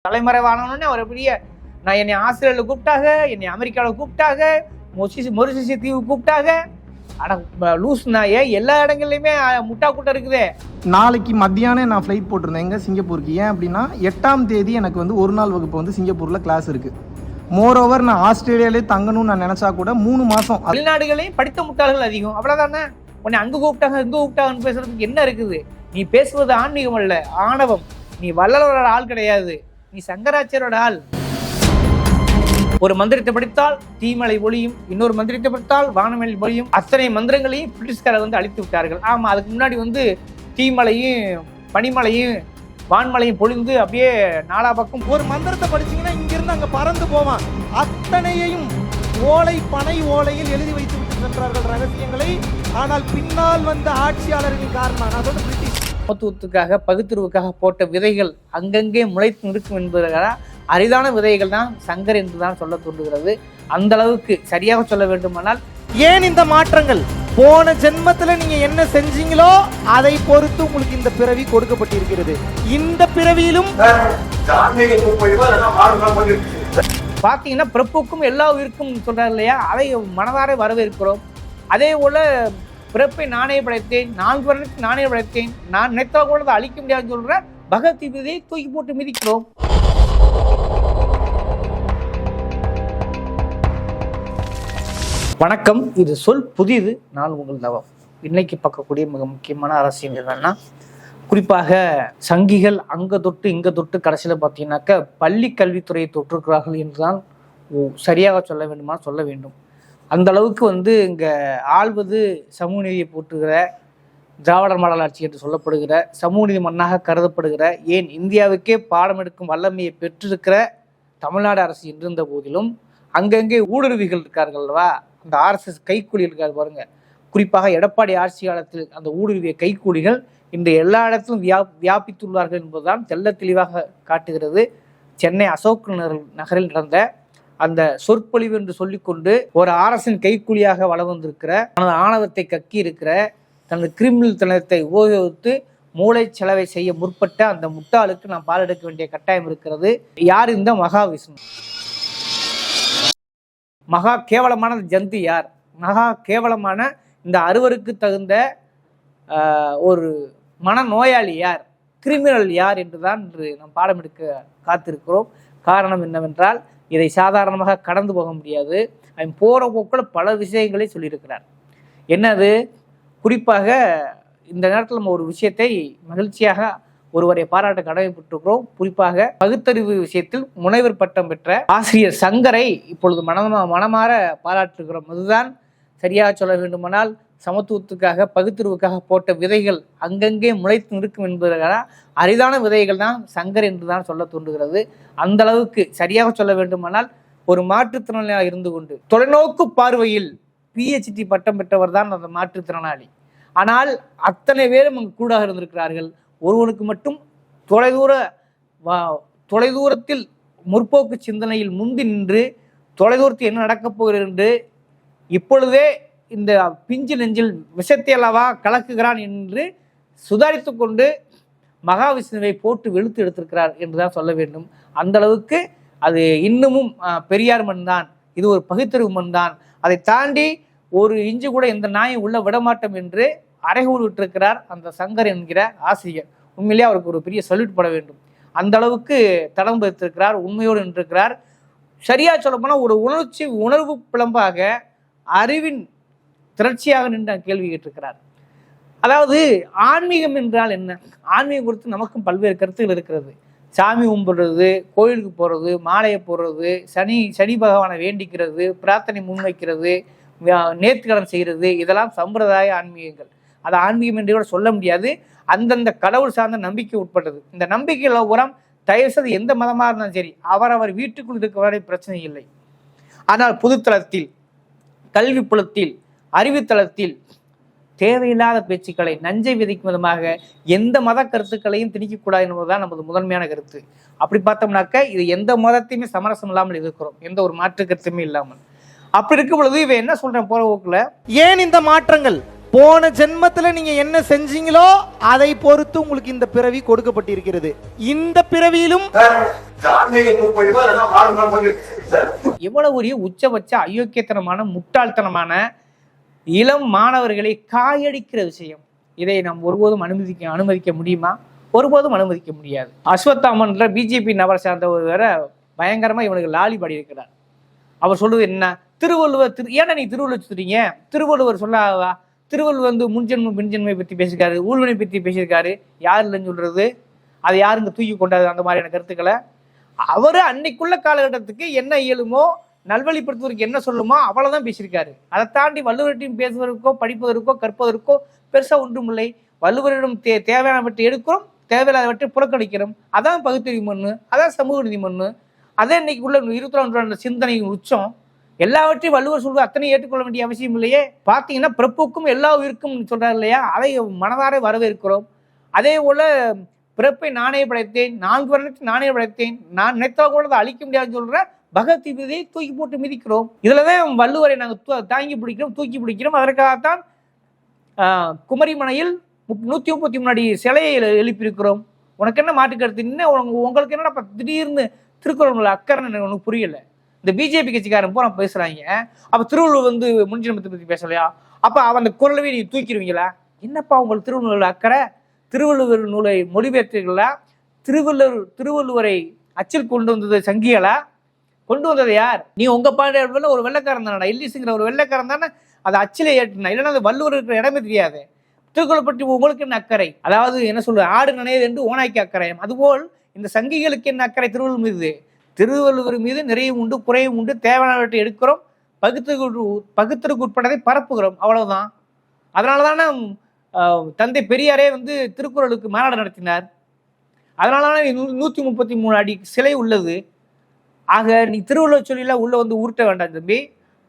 தலைமறைவானோடனே அவர் பெரிய நான் என்னை ஆஸ்திரேலியாவில் கூப்பிட்டாங்க, என்னை அமெரிக்காவில் கூப்பிட்டாங்க, மொரிஷியஸ் தீவு கூப்பிட்டாங்க. ஆனால் லூஸ் நாயே எல்லா இடங்கள்லையுமே முட்டா கூட்டம் இருக்குதே. நாளைக்கு மத்தியானம் நான் ஃப்ளைட் போட்டிருந்தேன் எங்கே சிங்கப்பூருக்கு. ஏன் அப்படின்னா 8ஆம் தேதி எனக்கு வந்து ஒரு நாள் வகுப்பு வந்து சிங்கப்பூரில் கிளாஸ் இருக்குது. மோரோவர் நான் ஆஸ்திரேலியாலே தங்கணும்னு நான் நினச்சா கூட 3 மாதம். வெளிநாடுகளையும் படித்த முட்டாள்கள் அதிகம், அவ்வளோதானே. உன்னை அங்கே கூப்பிட்டாங்க இங்கே கூப்பிட்டாங்கன்னு பேசுறதுக்கு என்ன இருக்குது? நீ பேசுவது ஆன்மீகம் அல்ல, ஆணவம். நீ வள்ளலோட ஆள் கிடையாது, நீ சங்கராச்சாரோட ஆள். ஒரு மந்திரத்தை படித்தால் தீமலை ஒளியும், இன்னொரு மந்திரத்தை படித்தால் வானமலை ஒளியும். அத்தனை மந்திரங்களையும் பிரிட்டிஷ்காரர் வந்து அழித்து விட்டார்கள். ஆமாம், அதுக்கு முன்னாடி வந்து தீமலையும் பனிமலையும் வான்மலையும் பொழிந்து அப்படியே நாலா பக்கம் ஒரு மந்திரத்தை படிச்சீங்கன்னா இங்கிருந்து அங்கே பறந்து போவான். அத்தனையையும் ஓலை பனை ஓலையில் எழுதி வைத்து விட்டு சென்றார்கள் ரகசியங்களை. ஆனால் பின்னால் வந்த ஆட்சியாளர்களின் காரணம் நான் சொல்ல பிரிட்டிஷ் சமத்துவத்துக்காக பகுத்தறிவுக்காக போட்ட விதைகள் அங்கங்கே முளைத்து நிற்கும் என்பதற்காக அரிதான விதைகள் தான் சங்கர் என்றுதான் சொல்ல தோன்றுகிறது. அந்த அளவுக்கு சரியாக சொல்ல வேண்டுமானால், ஏன் இந்த மாற்றங்கள்? போன ஜென்மத்துல நீங்க என்ன செஞ்சீங்களோ அதை பொறுத்து உங்களுக்கு இந்த பிறவி கொடுக்கப்பட்டிருக்கிறது. இந்த பிறவியிலும் பார்த்தீங்கன்னா பிறப்புக்கும் எல்லா உயிருக்கும் சொல்றாரு இல்லையா, அதை மனதார வரவேற்கிறோம். அதே போல பிறப்பை நானே படைத்தேன், 4 வருடத்துக்கு நானே படைத்தேன், நான் நினைத்தால் கூட அதை அழிக்க முடியாதுன்னு சொல்ற பகவத்கீதையை தூக்கி போட்டு மிதிக்கிறோம். வணக்கம், இது சொல் புதிது, நான் உங்கள் தவம். இன்னைக்கு பார்க்கக்கூடிய மிக முக்கியமான அரசியல் என்னன்னா, குறிப்பாக சங்கிகள் அங்கே தொட்டு இங்கே தொட்டு கடைசியில் பார்த்தீங்கன்னாக்க பள்ளி கல்வித்துறையை தொற்றுக்கிறார்கள் என்றுதான் சரியாக சொல்ல வேண்டுமா சொல்ல வேண்டும். அந்த அளவுக்கு வந்து இங்கே ஆள்வது சமூக நீதியை போற்றுகிற திராவிடர் மாடல் ஆட்சி என்று சொல்லப்படுகிற சமூக நீதி மண்ணாக கருதப்படுகிற, ஏன் இந்தியாவுக்கே பாடம் எடுக்கும் வல்லமையை பெற்றிருக்கிற தமிழ்நாடு அரசு என்றிருந்த போதிலும் அங்கங்கே ஊடுருவிகள் இருக்கார்கள் அல்லவா, அந்த ஆர்எஸ்எஸ் கைக்கூலி இருக்காரு பாருங்க. குறிப்பாக எடப்பாடி ஆட்சி காலத்தில் அந்த ஊடுருவிய கைக்கூலிகள் இன்று எல்லா இடத்திலும் வியாபித்துள்ளார்கள் என்பதுதான் தெல்ல தெளிவாக காட்டுகிறது. சென்னை அசோக் நகரில் நடந்த அந்த சொற்பொழிவு என்று சொல்லிக்கொண்டு ஒரு அரசின் கைக்கூலியாக வளம் வந்திருக்கிற, தனது ஆணவத்தை கக்கி இருக்கிற, தனது கிரிமினல் தனத்தை உபயோகித்து மூளை செலவை செய்ய முற்பட்ட அந்த முட்டாளுக்கு நாம் பால் எடுக்க வேண்டிய கட்டாயம் இருக்கிறது. யார் இந்த மகாவிஷ்ணு? மகா கேவலமான ஜந்து யார்? மகா கேவலமான இந்த அறுவருக்கு தகுந்த ஒரு மனநோயாளி யார்? கிரிமினல் யார் என்றுதான் இன்று நாம் பாடம் எடுக்க காத்திருக்கிறோம். காரணம் என்னவென்றால், இதை சாதாரணமாக கடந்து போக முடியாது. அவன் போகிற போக்கில் பல விஷயங்களை சொல்லியிருக்கிறார். என்னது? குறிப்பாக இந்த நேரத்தில் நம்ம ஒரு விஷயத்தை மகிழ்ச்சியாக ஒருவரை பாராட்ட கடமைப்பட்டிருக்கிறோம். குறிப்பாக பகுத்தறிவு விஷயத்தில் முனைவர் பட்டம் பெற்ற ஆசிரியர் சங்கரை இப்பொழுது மனமாற பாராட்டுகிறோம். அதுதான் சரியாக சொல்ல வேண்டுமானால், சமத்துவத்துக்காக பகுத்தறிவுக்காக போட்ட விதைகள் அங்கங்கே முளைத்து நிற்கும் என்பதற்காக அரிதான விதைகள் தான் சங்கர் என்றுதான் சொல்ல தோன்றுகிறது. அந்த அளவுக்கு சரியாக சொல்ல வேண்டுமானால், ஒரு மாற்றுத்திறனாளியாக இருந்து கொண்டு தொலைநோக்கு பார்வையில் PhD பட்டம் பெற்றவர் தான் அந்த மாற்றுத்திறனாளி. ஆனால் அத்தனை பேரும் அங்கு கூடாக இருந்திருக்கிறார்கள். ஒருவனுக்கு மட்டும் தொலைதூரத்தில் முற்போக்கு சிந்தனையில் முந்தி நின்று தொலைதூரத்தில் என்ன நடக்கப் போகிறது என்று இப்பொழுதே இந்த பிஞ்சு நெஞ்சில் விஷத்தை அல்லவா கலக்குகிறான் என்று சுதாரித்து கொண்டு மகாவிஷ்ணுவை போட்டு வெளுத்து எடுத்திருக்கிறார் என்றுதான் சொல்ல வேண்டும். அந்த அளவுக்கு அது இன்னமும் பெரியார் மண் தான், இது ஒரு பகுத்தறிவு மண் தான், அதை தாண்டி ஒரு இஞ்சு கூட எந்த நாயும் உள்ள விடமாட்டோம் என்று அறைகூறு விட்டிருக்கிறார் அந்த சங்கர் என்கிற ஆசிரியர். உண்மையிலேயே அவருக்கு ஒரு பெரிய சல்யூட் பட வேண்டும். அந்த அளவுக்கு தடம் பதித்திருக்கிறார், உண்மையோடு நின்றிருக்கிறார். சரியா சொல்லப்போனால் ஒரு உணர்வு பிளம்பாக அறிவின் திரட்சியாக நின்று கேள்வி கேட்டிருக்கிறார். அதாவது ஆன்மீகம் என்றால் என்ன? ஆன்மீகம் குறித்து நமக்கும் பல்வேறு கருத்துக்கள் இருக்கிறது. சாமி கும்பிடுறது, கோயிலுக்கு போகிறது, மாலையை போடுறது, சனி பகவானை வேண்டிக்கிறது, பிரார்த்தனை முன்வைக்கிறது, நேர்த்திக்கடன் செய்கிறது, இதெல்லாம் சம்பிரதாய ஆன்மீகங்கள். அது ஆன்மீகம் என்று கூட சொல்ல முடியாது. அந்தந்த கடவுள் சார்ந்த நம்பிக்கை உட்பட்டது. இந்த நம்பிக்கையில் உரம் தயவுசெய்து எந்த மதமாக இருந்தாலும் சரி, அவரவர் வீட்டுக்குள் இருக்க வரை பிரச்சனை இல்லை. ஆனால் பொதுத்தளத்தில், கல்வி புலத்தில், அறிவுத்தளத்தில் தேவையில்லாத பேச்சுக்களை நஞ்சை விதைக்கும் விதமாக எந்த மத கருத்துக்களையும் திணிக்கக்கூடாது என்பதுதான் நமது முதன்மையான கருத்து. அப்படி பார்த்தோம்னாக்க இது எந்த மதத்தையுமே சமரசம் இல்லாமல் இருக்கிறோம், எந்த ஒரு மாற்று கருத்துமே இல்லாமல். அப்படி இருக்கும் பொழுது இவன் என்ன சொல்றேன் போற போக்குல, ஏன் இந்த மாற்றங்கள்? போன ஜென்மத்துல நீங்க என்ன செஞ்சீங்களோ அதை பொறுத்து உங்களுக்கு இந்த பிறவி கொடுக்கப்பட்டிருக்கிறது. இந்த பிறவியிலும் எவ்வளவு ஒரு உச்சபட்ச அயோக்கியத்தனமான முட்டாள்தனமான இளம் மாணவர்களை காயடிக்கிற விஷயம். இதை நாம் ஒருபோதும் அனுமதிக்க முடியுமா? ஒருபோதும் அனுமதிக்க முடியாது. அஸ்வத்தாமன்ற பிஜேபி நபர் சார்ந்தவர் வேற பயங்கரமா இவனுக்கு லாலி பாடி இருக்கிறார். அவர் சொல்றது என்ன? திருவள்ளுவர் ஏன்னா நீ திருவள்ளுவர் சொல்றீங்க? திருவள்ளுவர் சொல்லாதா? திருவள்ளுவர் வந்து முன்ஜென்மம் பின்ஜென்மை பற்றி பேசியிருக்காரு, ஊழ்வினை பற்றி பேசியிருக்காரு. யார் இல்லைன்னு சொல்றது? அதை யாருங்க தூக்கி கொண்டாது அந்த மாதிரியான கருத்துக்களை? அவரு அன்னைக்குள்ள காலகட்டத்துக்கு என்ன இயலுமோ நல்வழிப்படுத்துவதற்கு என்ன சொல்லுமோ அவ்வளவுதான் பேசியிருக்காரு. அதை தாண்டி வள்ளுவர்கிட்டையும் பேசுவதற்கோ படிப்பதற்கோ கற்பதற்கோ பெருசா ஒன்றும் இல்லை. வள்ளுவரிடம் தேவையானவற்றை எடுக்கிறோம், தேவையில்லாதவற்றை புறக்கணிக்கிறோம். அதான் பகுத்தறிவு மண்ணு, அதான் சமூக நீதி மண்ணு. அதே இன்னைக்கு உள்ள 21ஆம் நூற்றாண்டு சிந்தனையின் உச்சம். எல்லாவற்றையும் வள்ளுவர் சொல்வது அத்தனை ஏற்றுக்கொள்ள வேண்டிய அவசியம் இல்லையே. பார்த்தீங்கன்னா பிறப்புக்கும் எல்லா உயிருக்கும் சொல்றாரு இல்லையா? அதை மனதார வரவேற்கிறோம். அதே போல பிறப்பை நானே படைத்தேன், 4 வருடத்தை நானே படைத்தேன், நான் நினைத்தால் கூட அதை அழிக்க முடியாதுன்னு சொல்ற பகவத்கீதையை தூக்கி போட்டு மிதிக்கிறோம். இதுலதான் வள்ளுவரை நாங்கள் தாங்கி பிடிக்கிறோம், தூக்கி பிடிக்கிறோம். அதற்காகத்தான் குமரிமனையில் 133 அடி சிலையை எழுப்பியிருக்கிறோம். உனக்கு என்ன மாட்டு கருத்து? இன்னும் உங்களுக்கு என்னடா திடீர்னு திருக்குறள் அக்கறை உனக்கு புரியல. இந்த பிஜேபி கட்சிக்காரன் போற பேசுறாங்க. அப்ப திருவள்ளுவர் வந்து முன்ஜென்மத்தை பத்தி பேசலையா? அப்ப அந்த குரலவே நீங்க தூக்கிடுவீங்களா? என்னப்பா உங்களுக்கு திருவள்ளுவர் அக்கறை? திருவள்ளுவர் நூலை மொழிபெயர்த்தீர்களா? திருவள்ளுவரை அச்சில் கொண்டு வந்தது சங்கிகளா? கொண்டு வந்தது யார்? நீ உங்க பாண்டிய ஒரு வெள்ளைக்காரன் தானடா, எல்லிஸுங்கிற ஒரு வெள்ளைக்காரன் தானே அதை அச்சிலே ஏற்றினா. இல்லைன்னா அது வள்ளுவர் இருக்கிற இடமே தெரியாது. திருக்குறளை பற்றி உங்களுக்கு என்ன அக்கறை? அதாவது என்ன சொல்ற, ஆடு நனையது என்று ஓனாய்க்கு அக்கறையம். அதுபோல் இந்த சங்கிகளுக்கு என்ன அக்கறை திருவள்ளுவர் மீது? திருவள்ளுவர் மீது நிறையும் உண்டு, குறையும் உண்டு. தேவையானவற்றை எடுக்கிறோம், பகுத்தருக்கு உட்பட்டதை பரப்புகிறோம், அவ்வளவுதான். அதனாலதானே தந்தை பெரியாரே வந்து திருக்குறளுக்கு மாநாடு நடத்தினார். அதனாலதானே 133 அடி சிலை உள்ளது. ஆக நீ திருவள்ளுவர் சொல்லில உள்ள வந்து உருட்ட வேண்டாம் தம்பி.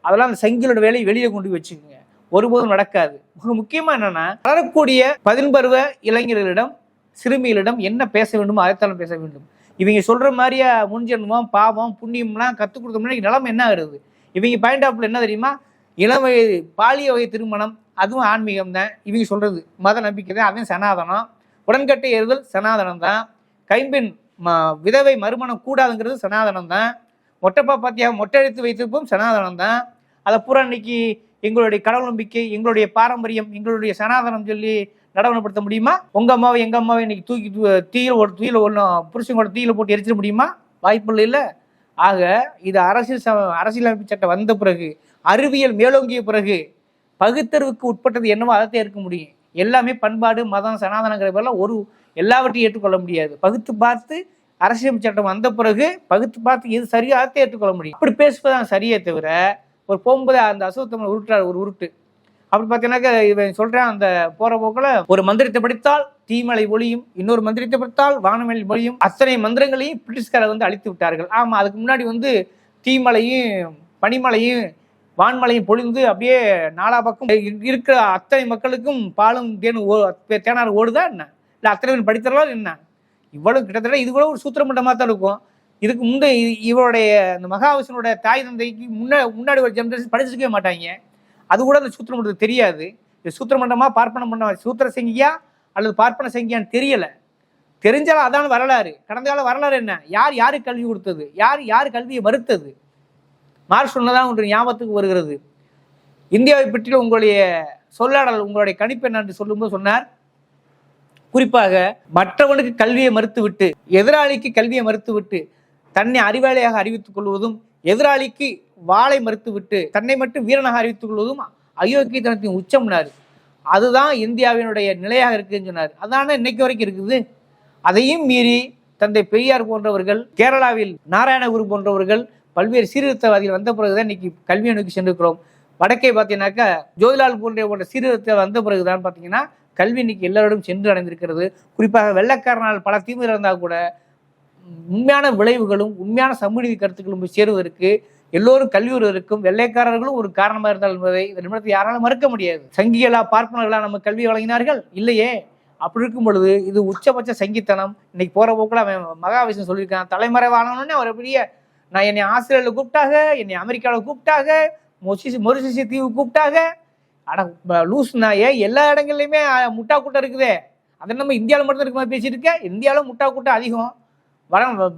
அதெல்லாம் அந்த சங்கிகளோட வேலையை வெளியே கொண்டு வச்சுக்கோங்க. ஒருபோதும் நடக்காது. முக்கியமா என்னன்னா, வளரக்கூடிய 10 பருவ இளைஞர்களிடம் சிறுமிகளிடம் என்ன பேச வேண்டுமோ அதைத்தான் பேச வேண்டும். இவங்க சொல்ற மாதிரியா முன்ஜென்மம் பாவம் புண்ணியம்லாம் கற்றுக் கொடுத்தோம்னா நிலைமை என்ன ஆகுது? இவங்க பாயிண்ட் ஆஃப்ல என்ன தெரியுமா? இளம் வயது பாலிய வகை திருமணம், அதுவும் ஆன்மீகம் தான். இவங்க சொல்றது மத நம்பிக்கை தான், அதுவும் சனாதனம். உடன்கட்டை ஏறுதல் சனாதனம் தான். கைம்பெண் விதவை மறுமணம் கூடாதுங்கிறது சனாதனம் தான். மொட்டைப்பா பாத்தியா மொட்டை எடுத்து வைத்திருப்போம் சனாதனம் தான். அதை பூரா இன்னைக்கு எங்களுடைய கடவுள் நம்பிக்கை, எங்களுடைய பாரம்பரியம், எங்களுடைய சனாதனம் சொல்லி நடவடிப்படுத்த முடியுமா? உங்க அம்மாவை எங்க அம்மாவை இன்னைக்கு தூக்கி தீயில ஒன்றும் புருஷங்களோட தீயில போட்டு எரிச்சிட முடியுமா? வாய்ப்பு இல்லை. ஆக இது அரசியலமைப்பு சட்டம் வந்த பிறகு, அறிவியல் மேலோங்கிய பிறகு பகுத்தறிவுக்கு உட்பட்டது என்னவோ அதை இருக்க முடியும். எல்லாமே பண்பாடு மதம் சனாதனங்கிற பேர்லாம் எல்லாவற்றையும் ஏற்றுக்கொள்ள முடியாது. பகுத்து பார்த்து அரசியலமைப்பு சட்டம் வந்த பிறகு பகுத்து பார்த்து எது சரியா அதை ஏற்றுக்கொள்ள முடியும். அப்படி பேசுவதான் சரியே தவிர ஒரு போகும்போது அந்த அசுத்தமிழ் உருட்டார் ஒரு உருட்டு. அப்படி பார்த்தீங்கன்னாக்கா இவன் சொல்றேன், அந்த போற போக்கில் ஒரு மந்திரத்தை படித்தால் தீமலை ஒளியும், இன்னொரு மந்திரத்தை படித்தால் வானமலை ஒளியும். அத்தனை மந்திரங்களையும் பிரிட்டிஷ்காரர் வந்து அழித்து விட்டார்கள். ஆமா, அதுக்கு முன்னாடி வந்து தீமலையும் பனிமலையும் வான்மலையும் பொழிந்து அப்படியே நாலா பக்கம் இருக்கிற அத்தனை மக்களுக்கும் பாலும் தேனார் ஓடுதா என்ன? இல்லை அத்தனை பேர் படித்தரலாம் என்ன? இவ்வளவு கிட்டத்தட்ட இது கூட ஒரு சூத்திரமண்டமாக தான் இருக்கும். இதுக்கு முந்தைய இவருடைய இந்த மகாவிஷ்ணுவோட தாய் தந்தைக்கு முன்னாடி ஒரு ஜெனரேஷன் படிச்சிருக்கவே மாட்டாங்க. அது கூட அந்த சூத்திரமண்டத்துக்கு தெரியாது. இது சூத்திரமண்டமா பார்ப்பன பண்ண சூத்திர சங்கியா அல்லது பார்ப்பன சங்கியான்னு தெரியல. தெரிஞ்சாலும் அதான் வரலாறு. கடந்த கால வரலாறு என்ன? யாருக்கு கல்வி கொடுத்தது? யார் கல்வியை மறுத்தது? மார்க்ஸ் சொன்னதான் ஒன்று ஞாபகத்துக்கு வருகிறது. இந்தியாவை பற்றிய உங்களுடைய சொல்லாடல், உங்களுடைய கணிப்பு என்று சொல்லும்போது சொன்னார், குறிப்பாக மற்றவனுக்கு கல்வியை மறுத்துவிட்டு எதிராளிக்கு கல்வியை மறுத்துவிட்டு தன்னை அறிவாளியாக அறிவித்துக் கொள்வதும், எதிராளிக்கு வாளை மறுத்துவிட்டு தன்னை மட்டும் வீரனாக அறிவித்துக் கொள்வதும் அயோக்கியத்தனத்தின் உச்சம்னாரு. அதுதான் இந்தியாவினுடைய நிலையாக இருக்குன்னு சொன்னார். அதான இன்னைக்கு வரைக்கும் இருக்குது. அதையும் மீறி தந்தை பெரியார் போன்றவர்கள், கேரளாவில் நாராயணகுரு போன்றவர்கள், பல்வேறு சீர்திருத்தவாதிகள் வந்த பிறகுதான் இன்னைக்கு கல்வியை நோக்கி சென்றிருக்கிறோம். வடக்கே பார்த்தீங்கன்னாக்கா ஜோதிலால் போன்ற சீர்திருத்தம் வந்த பிறகுதான் பார்த்தீங்கன்னா கல்வி இன்னைக்கு எல்லாரோடும் சென்று அடைந்திருக்கிறது. குறிப்பாக வெள்ளைக்காரனால் பல தீமைகள் இருந்தால் கூட உண்மையான விளைவுகளும் உண்மையான சமூக நீதி கருத்துக்களும் போய் சேருவதற்கு எல்லோரும் கல்வி வருவதற்கும் வெள்ளைக்காரர்களும் ஒரு காரணமாக இருந்தால் என்பதை இந்த நிமிடத்தை யாராலும் மறுக்க முடியாது. சங்கிகளா பார்ப்பனர்களா நம்ம கல்வி வழங்கினார்கள்? இல்லையே. அப்படி இருக்கும் பொழுது இது உச்சபட்ச சங்கித்தனம். இன்னைக்கு போற போக்குல அவன் மகாவிஷ்ணு சொல்லியிருக்கான், தலைமறைவானோடனே அவர் பெரிய நான் என்னை ஆஸ்திரேலியாவில் கூப்பிட்டாங்க, என்னை அமெரிக்காவில் கூப்பிட்டாங்க, மொரிஷியஸ் தீவு கூப்பிட்டாங்க, அட லூஸ் நாயே, எல்லா இடங்கள்லையுமே முட்டா கூட்டம் இருக்குதே, அதை நம்ம இந்தியாவில் மட்டும் இருக்க மாதிரி பேசிட்டு இருக்க. இந்தியாவில் முட்டா கூட்டம் அதிகம்,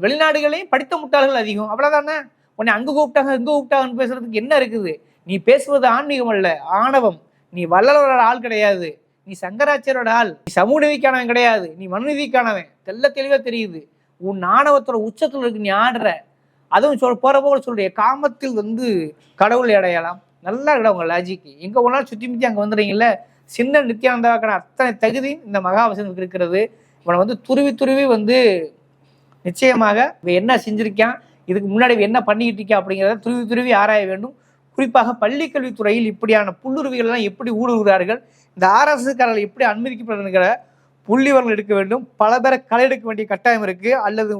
வெளிநாடுகளையும் படித்த முட்டாள்கள் அதிகம். அவ்வளவுதானே. உன்னை அங்க கூப்பிட்டாங்க இங்க கூப்பிட்டாங்கன்னு பேசுறதுக்கு என்ன இருக்குது? நீ பேசுவது ஆன்மீகம் அல்ல, ஆணவம். நீ வள்ளலோட ஆள் கிடையாது, நீ சங்கராச்சாரியோட ஆள், நீ சமூக நீதிக்கானவன் கிடையாது, நீ மனுநீதிக்கானவன். தெளிவா தெரியுது. உன் ஆணவத்தோட உச்சத்துல இருக்கு, நீ ஆடுற. அதுவும் போறப்போ சொல்றிய காமத்தில் வந்து கடவுளை அடையலாம். நல்லா இருக்கா உங்க லாஜிக்கு. எங்க போனாலும் சுத்தி முத்தி அங்க வந்துடுறீங்கல்ல. சின்ன நித்யானந்தாக்கான அத்தனை தகுதி இந்த மகாவசனுக்கு இருக்கிறது. இவனை வந்து துருவி வந்து நிச்சயமாக இவன் என்ன செஞ்சிருக்கான், இதுக்கு முன்னாடி என்ன பண்ணிக்கிட்டு இருக்கா அப்படிங்கிறத துருவி ஆராய வேண்டும். குறிப்பாக பள்ளி கல்வித்துறையில் இப்படியான புல்லுருவிகள் எல்லாம் எப்படி ஊடுருகிறார்கள், இந்த RSSகாரர்கள் எப்படி அனுமதிக்கப்படுகிற புள்ளிவர்கள் எடுக்க வேண்டும். பல பேரை களை எடுக்க வேண்டிய கட்டாயம் இருக்கு. அல்லது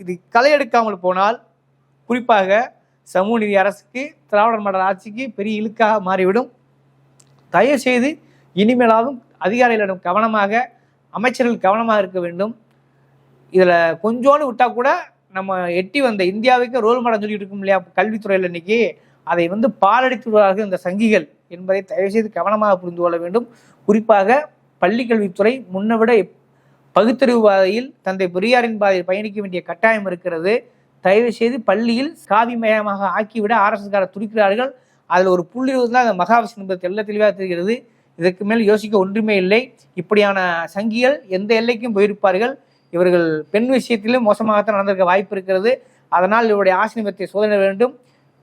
இது களை எடுக்காமல் போனால் குறிப்பாக சமூக நீதி அரசுக்கு, திராவிடர் மாடல் ஆட்சிக்கு பெரிய இழுக்காக மாறிவிடும். தயவு செய்து இனிமேலாவது அதிகாரிகளிடம் கவனமாக, அமைச்சர்கள் கவனமாக இருக்க வேண்டும். இதுல கொஞ்சோன்னு விட்டா கூட நம்ம எட்டி வந்த இந்தியாவுக்கு ரோல் மாடல் சொல்லிட்டு இருக்கோம் இல்லையா கல்வித்துறையில், இன்னைக்கு அதை வந்து பாலடித்து வருவார்கள் இந்த சங்கிகள் என்பதை தயவு செய்து கவனமாக புரிந்து கொள்ள வேண்டும். குறிப்பாக பள்ளி கல்வித்துறை முன்னை விட பகுத்தறிவு பாதையில், தந்தை பெரியாரின் பாதையில் பயணிக்க வேண்டிய கட்டாயம் இருக்கிறது. தயவு செய்து பள்ளியில் காவிமயமாக ஆக்கிவிட RSSகாரர் துடிக்கிறார்கள். அதில் ஒரு புள்ளிருவது தான் அந்த மகாவிஷ்ணு என்பது தெளிவாக தெரிகிறது. இதற்கு மேல் யோசிக்க ஒன்றுமே இல்லை. இப்படியான சங்கிகள் எந்த எல்லைக்கும் போயிருப்பார்கள். இவர்கள் பெண் விஷயத்திலும் மோசமாகத்தான் நடந்திருக்க வாய்ப்பு இருக்கிறது. அதனால் இவருடைய ஆசிரியத்தை சோதனை வேண்டும்.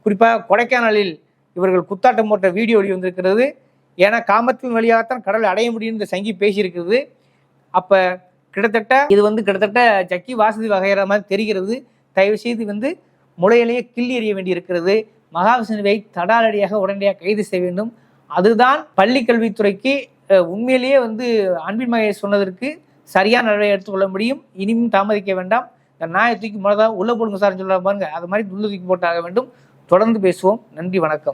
குறிப்பாக கொடைக்கானலில் இவர்கள் குத்தாட்டம் போட்ட வீடியோ வந்திருக்கிறது. ஏன்னா காமத்தின் வழியாகத்தான் கடலை அடைய முடியும் இந்த சங்கி பேசியிருக்கிறது. அப்போ இது கிட்டத்தட்ட ஜக்கி வாசதி வகைகிற மாதிரி தெரிகிறது. தயவு செய்து முளையிலேயே கிள்ளி எறிய வேண்டி இருக்கிறது. மகாவிஷ்ணுவை தடாலடியாக உடனடியாக கைது செய்ய வேண்டும். அதுதான் பள்ளி கல்வித்துறைக்கு உண்மையிலேயே அன்பின் மகேஷ் சொன்னதற்கு சரியான நடவடிக்கை எடுத்துக்கொள்ள முடியும். இனியும் தாமதிக்க வேண்டாம். இந்த நாயை தூக்கி முழுதாக உள்ள போடுங்க சார்னு சொல்ல பாருங்க, அது மாதிரி உள்ள தூக்கி போட்டாக வேண்டும். தொடர்ந்து பேசுவோம். நன்றி, வணக்கம்.